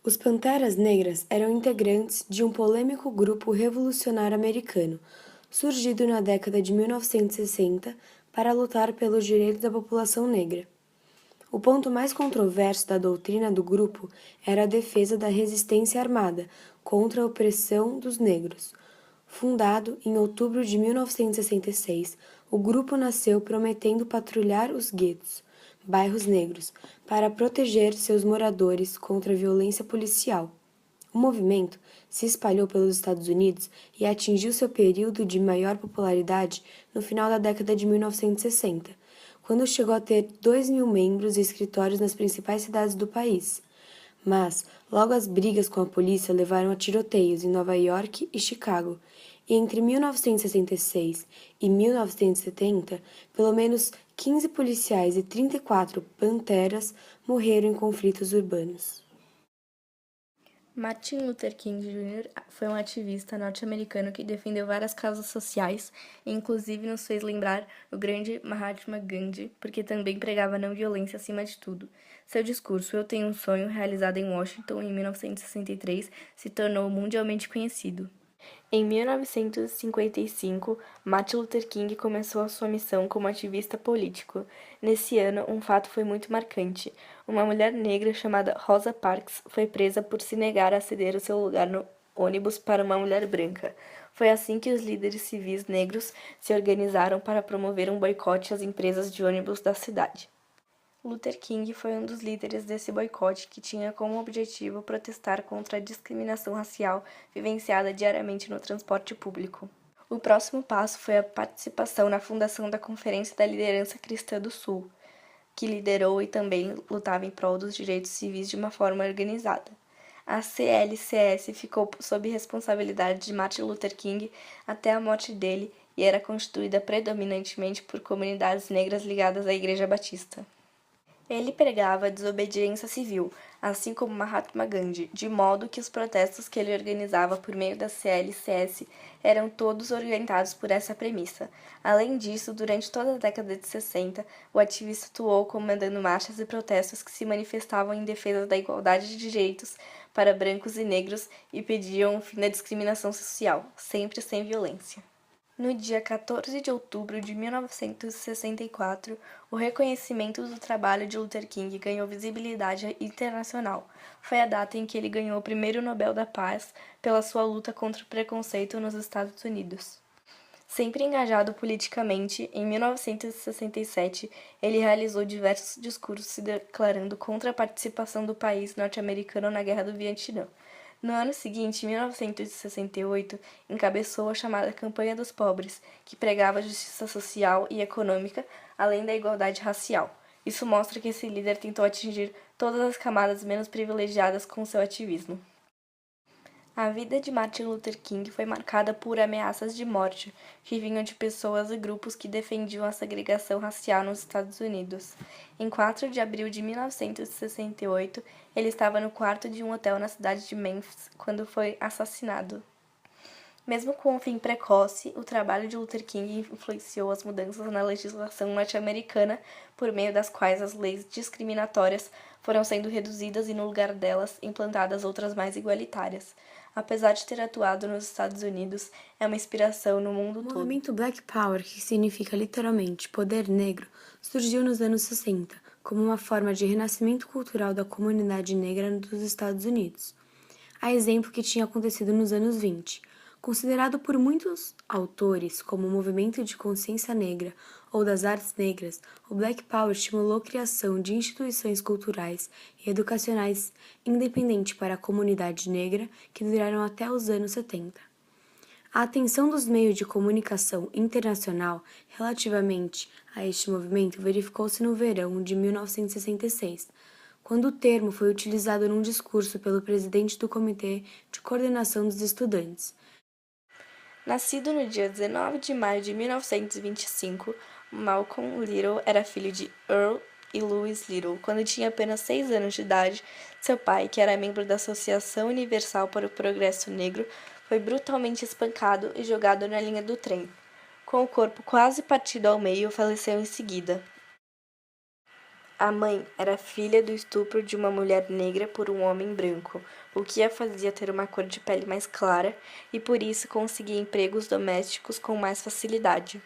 Os Panteras Negras eram integrantes de um polêmico grupo revolucionário americano, surgido na década de 1960 para lutar pelos direitos da população negra. O ponto mais controverso da doutrina do grupo era a defesa da resistência armada contra a opressão dos negros. Fundado em outubro de 1966, o grupo nasceu prometendo patrulhar os guetos, bairros negros, para proteger seus moradores contra a violência policial. O movimento se espalhou pelos Estados Unidos e atingiu seu período de maior popularidade no final da década de 1960, quando chegou a ter 2.000 membros e escritórios nas principais cidades do país. Mas, logo as brigas com a polícia levaram a tiroteios em Nova York e Chicago, e entre 1966 e 1970, pelo menos 15 policiais e 34 panteras morreram em conflitos urbanos. Martin Luther King Jr. foi um ativista norte-americano que defendeu várias causas sociais e inclusive nos fez lembrar o grande Mahatma Gandhi, porque também pregava não violência acima de tudo. Seu discurso "Eu Tenho um Sonho", realizado em Washington em 1963, se tornou mundialmente conhecido. Em 1955, Martin Luther King começou a sua missão como ativista político. Nesse ano, um fato foi muito marcante. Uma mulher negra chamada Rosa Parks foi presa por se negar a ceder o seu lugar no ônibus para uma mulher branca. Foi assim que os líderes civis negros se organizaram para promover um boicote às empresas de ônibus da cidade. Luther King foi um dos líderes desse boicote que tinha como objetivo protestar contra a discriminação racial vivenciada diariamente no transporte público. O próximo passo foi a participação na fundação da Conferência da Liderança Cristã do Sul, que liderou e também lutava em prol dos direitos civis de uma forma organizada. A CLCS ficou sob responsabilidade de Martin Luther King até a morte dele e era constituída predominantemente por comunidades negras ligadas à Igreja Batista. Ele pregava a desobediência civil, assim como Mahatma Gandhi, de modo que os protestos que ele organizava por meio da CLCS eram todos orientados por essa premissa. Além disso, durante toda a década de 60, o ativista atuou comandando marchas e protestos que se manifestavam em defesa da igualdade de direitos para brancos e negros e pediam o fim da discriminação social, sempre sem violência. No dia 14 de outubro de 1964, o reconhecimento do trabalho de Luther King ganhou visibilidade internacional. Foi a data em que ele ganhou o primeiro Nobel da Paz pela sua luta contra o preconceito nos Estados Unidos. Sempre engajado politicamente, em 1967, ele realizou diversos discursos se declarando contra a participação do país norte-americano na Guerra do Vietnã. No ano seguinte, em 1968, encabeçou a chamada Campanha dos Pobres, que pregava a justiça social e econômica, além da igualdade racial. Isso mostra que esse líder tentou atingir todas as camadas menos privilegiadas com seu ativismo. A vida de Martin Luther King foi marcada por ameaças de morte, que vinham de pessoas e grupos que defendiam a segregação racial nos Estados Unidos. Em 4 de abril de 1968, ele estava no quarto de um hotel na cidade de Memphis quando foi assassinado. Mesmo com um fim precoce, o trabalho de Luther King influenciou as mudanças na legislação norte-americana, por meio das quais as leis discriminatórias foram sendo reduzidas e, no lugar delas, implantadas outras mais igualitárias. Apesar de ter atuado nos Estados Unidos, é uma inspiração no mundo O todo. movimento Black Power, que significa literalmente poder negro, surgiu nos anos 60 como uma forma de renascimento cultural da comunidade negra dos Estados Unidos, a exemplo que tinha acontecido nos anos 20. Considerado por muitos autores como um movimento de consciência negra ou das artes negras, o Black Power estimulou a criação de instituições culturais e educacionais independentes para a comunidade negra que duraram até os anos 70. A atenção dos meios de comunicação internacional relativamente a este movimento verificou-se no verão de 1966, quando o termo foi utilizado num discurso pelo presidente do Comitê de Coordenação dos Estudantes. Nascido no dia 19 de maio de 1925, Malcolm Little era filho de Earl e Louis Little. Quando tinha apenas 6 anos de idade, seu pai, que era membro da Associação Universal para o Progresso Negro, foi brutalmente espancado e jogado na linha do trem. Com o corpo quase partido ao meio, faleceu em seguida. A mãe era filha do estupro de uma mulher negra por um homem branco, o que a fazia ter uma cor de pele mais clara e por isso conseguia empregos domésticos com mais facilidade.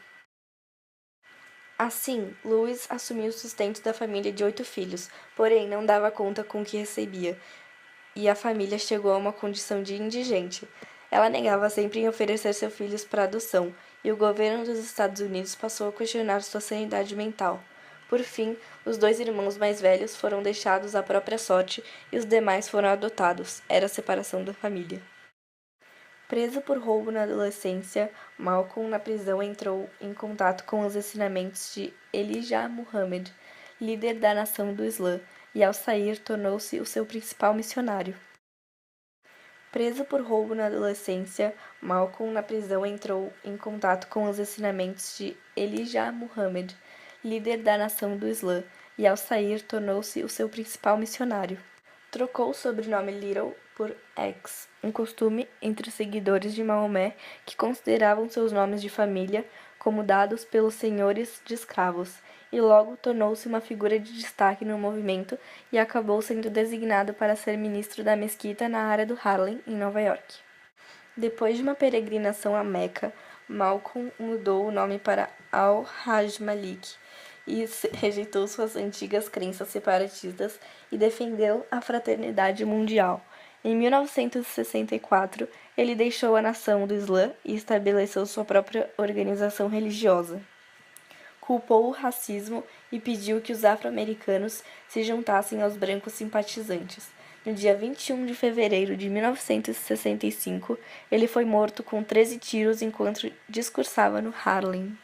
Assim, Louis assumiu o sustento da família de 8 filhos, porém não dava conta com o que recebia, e a família chegou a uma condição de indigente. Ela negava sempre em oferecer seus filhos para adoção, e o governo dos Estados Unidos passou a questionar sua sanidade mental. Por fim, os 2 irmãos mais velhos foram deixados à própria sorte e os demais foram adotados. Era a separação da família. Preso por roubo na adolescência, Malcolm na prisão entrou em contato com os ensinamentos de Elijah Muhammad, líder da nação do Islã, e ao sair tornou-se o seu principal missionário. Preso por roubo na adolescência, Malcolm na prisão entrou em contato com os ensinamentos de Elijah Muhammad, líder da nação do Islã, e ao sair tornou-se o seu principal missionário. Trocou o sobrenome Little por X, um costume entre os seguidores de Maomé que consideravam seus nomes de família como dados pelos senhores de escravos, e logo tornou-se uma figura de destaque no movimento e acabou sendo designado para ser ministro da mesquita na área do Harlem, em Nova York. Depois de uma peregrinação a Meca, Malcolm mudou o nome para Al-Hajj Malik e rejeitou suas antigas crenças separatistas e defendeu a fraternidade mundial. Em 1964, ele deixou a nação do Islã e estabeleceu sua própria organização religiosa. Culpou o racismo e pediu que os afro-americanos se juntassem aos brancos simpatizantes. No dia 21 de fevereiro de 1965, ele foi morto com 13 tiros enquanto discursava no Harlem.